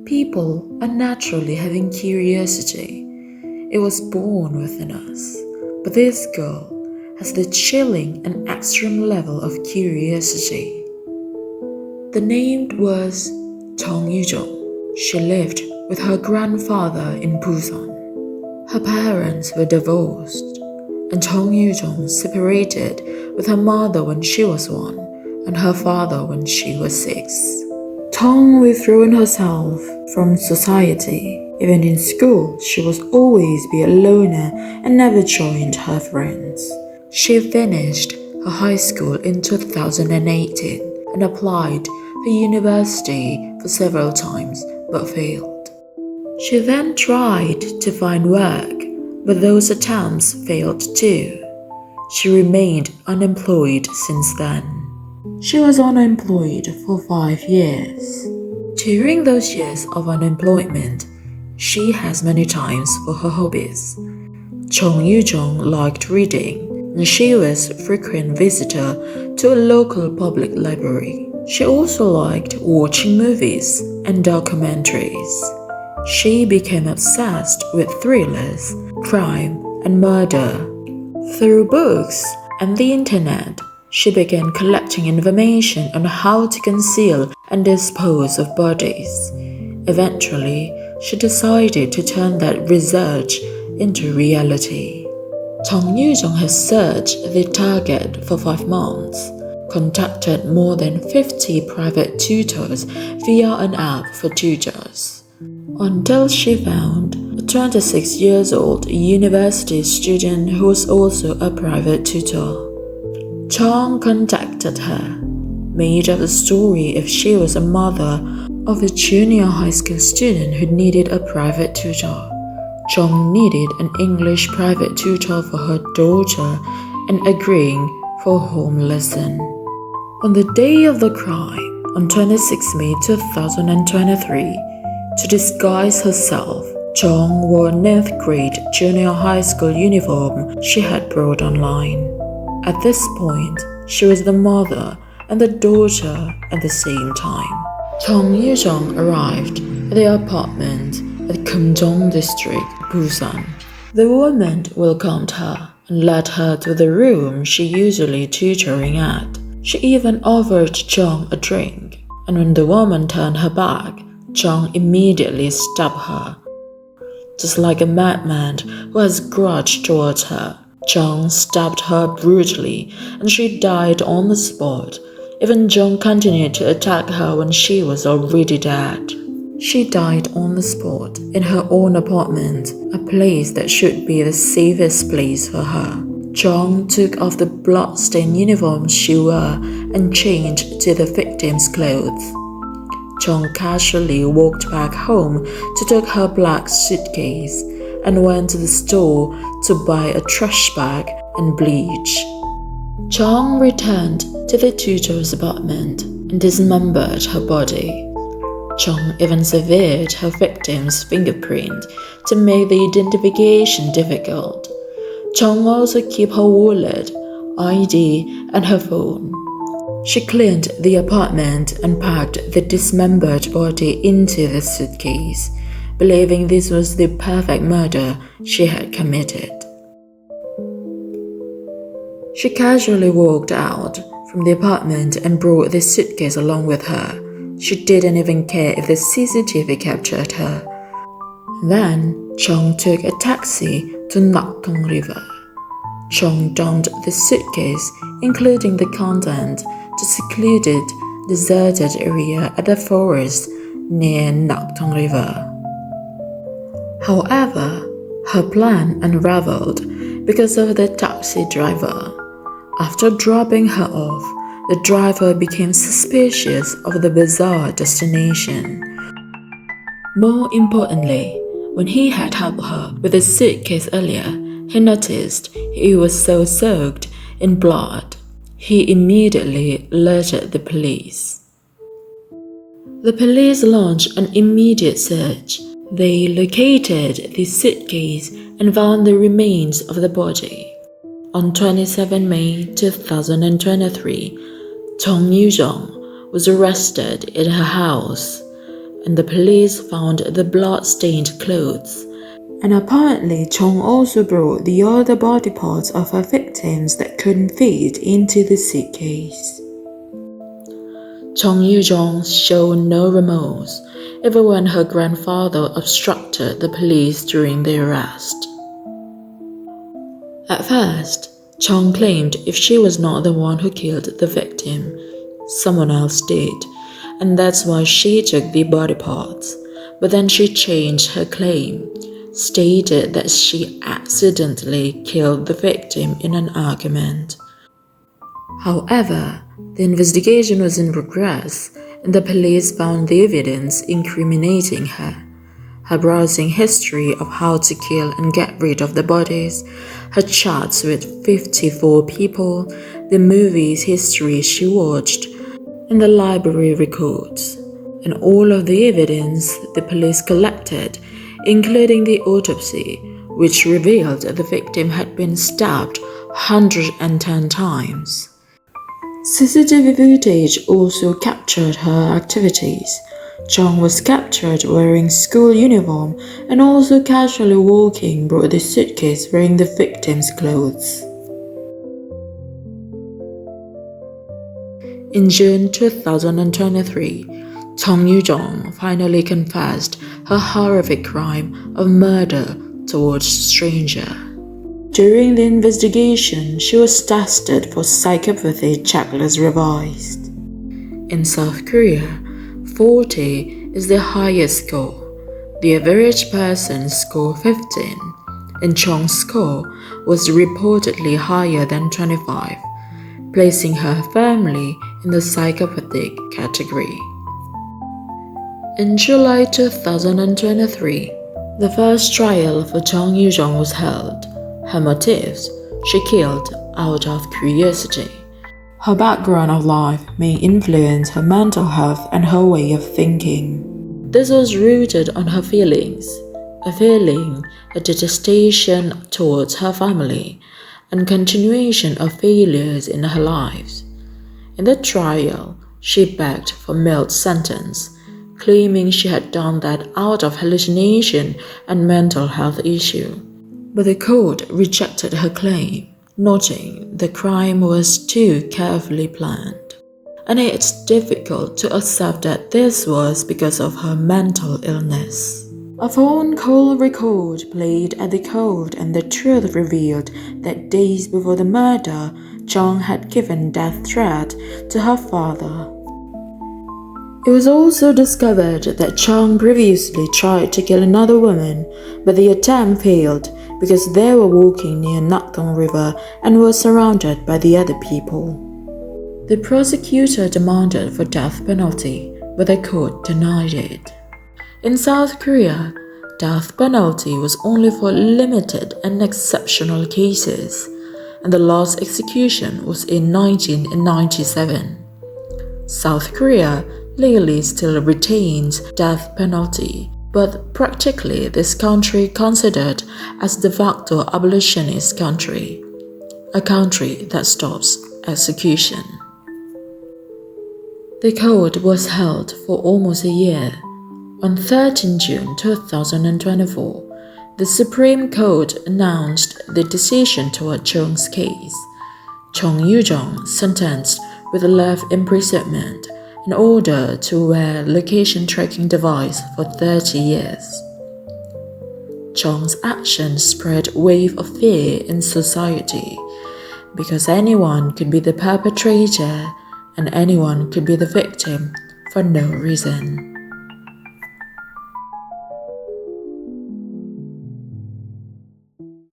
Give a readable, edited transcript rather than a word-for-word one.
People are naturally having curiosity. It was born within us. But this girl has the chilling and extreme level of curiosity. The name was Yoojung. She lived with her grandfather in Busan. Her parents were divorced, and Yoojung separated with her mother when she was 1 and her father when she was 6. Tong withdrew herself from society. Even in school, she was always be a loner and never joined her friends. She finished her high school in 2018 and applied for university for several times but failed. She then tried to find work, but those attempts failed too. She remained unemployed since then. She was unemployed for 5 years. During those years of unemployment, she has many times for her hobbies. Yoojung liked reading, and she was a frequent visitor to a local public library. She also liked watching movies and documentaries. She became obsessed with thrillers, crime, and murder. Through books and the internet, she began collecting information on how to conceal and dispose of bodies. Eventually, she decided to turn that research into reality. Yoojung has searched the target for 5 months, contacted more than 50 private tutors via an app for tutors, until she found a 26-year-old university student who was also a private tutor. Jung contacted her, made up a story if she was a mother of a junior high school student who needed a private tutor. Jung needed an English private tutor for her daughter and agreeing for a home lesson. On the day of the crime, on 26 May 2023, to disguise herself, Jung wore a 9th grade junior high school uniform she had brought online. At this point, she was the mother and the daughter at the same time. Yoojung arrived at the apartment at Kumdong District, Busan. The woman welcomed her and led her to the room she usually tutoring at. She even offered Jung a drink, and when the woman turned her back, Jung immediately stabbed her. Just like a madman who has a grudge towards her, Jung stabbed her brutally and she died on the spot. Even Jung continued to attack her when she was already dead. She died on the spot in her own apartment, a place that should be the safest place for her. Jung took off the blood-stained uniform she wore and changed to the victim's clothes. Jung casually walked back home to take her black suitcase and went to the store to buy a trash bag and bleach. Jung returned to the tutor's apartment and dismembered her body. Jung even severed her victim's fingerprint to make the identification difficult. Jung also kept her wallet, ID, and her phone. She cleaned the apartment and packed the dismembered body into the suitcase, believing this was the perfect murder she had committed. She casually walked out from the apartment and brought the suitcase along with her. She didn't even care if the CCTV captured her. Then, Jung took a taxi to Nakdong River. Jung dumped the suitcase, including the content, to a secluded, deserted area at the forest near Nakdong River. However, her plan unraveled because of the taxi driver. After dropping her off, the driver became suspicious of the bizarre destination. More importantly, when he had helped her with the suitcase earlier, he noticed it was so soaked in blood. He immediately alerted the police. The police launched an immediate search. They located the suitcase and found the remains of the body. On 27 May 2023, Yoojung was arrested in her house. and the police found the blood-stained clothes. And apparently, Jung also brought the other body parts of her victims that couldn't fit into the suitcase. Yoojung showed no remorse, even when her grandfather obstructed the police during the arrest. At first, Jung claimed if she was not the one who killed the victim, someone else did, and that's why she took the body parts. But then she changed her claim, stated that she accidentally killed the victim in an argument. However, the investigation was in progress, and the police found the evidence incriminating her. Her browsing history of how to kill and get rid of the bodies, her chats with 54 people, the movies history she watched, and the library records, and all of the evidence the police collected, including the autopsy, which revealed the victim had been stabbed 110 times. CCTV footage also captured her activities. Jung was captured wearing school uniform and also casually walking brought the suitcase wearing the victim's clothes. In June 2023, Yoojung finally confessed her horrific crime of murder towards a stranger. During the investigation, she was tested for psychopathy checklist revised. In South Korea, 40 is the highest score. The average person scored 15, and Jung's score was reportedly higher than 25, placing her firmly in the psychopathic category. In July 2023, the first trial for Yoojung was held. Her motives: she killed out of curiosity. Her background of life may influence her mental health and her way of thinking. This was rooted on her feelings, a detestation towards her family, and continuation of failures in her lives. In the trial, she begged for mild sentence, claiming she had done that out of hallucination and mental health issue. But the court rejected her claim, noting the crime was too carefully planned. And it's difficult to accept that this was because of her mental illness. A phone call record played at the court, and the truth revealed that days before the murder, Jung had given death threat to her father. It was also discovered that Jung previously tried to kill another woman, but the attempt failed because they were walking near Nakong River and were surrounded by the other people. The prosecutor demanded for death penalty, but the court denied it. In South Korea, death penalty was only for limited and exceptional cases, and the last execution was in 1997. South Korea legally still retains death penalty, but practically this country considered as de facto abolitionist country, a country that stops execution. The court was held for almost a year. On 13 June 2024, the Supreme Court announced the decision toward Jung's case. Yoojung sentenced with life imprisonment in order to wear location tracking device for 30 years. Jung's actions spread a wave of fear in society because anyone could be the perpetrator and anyone could be the victim for no reason.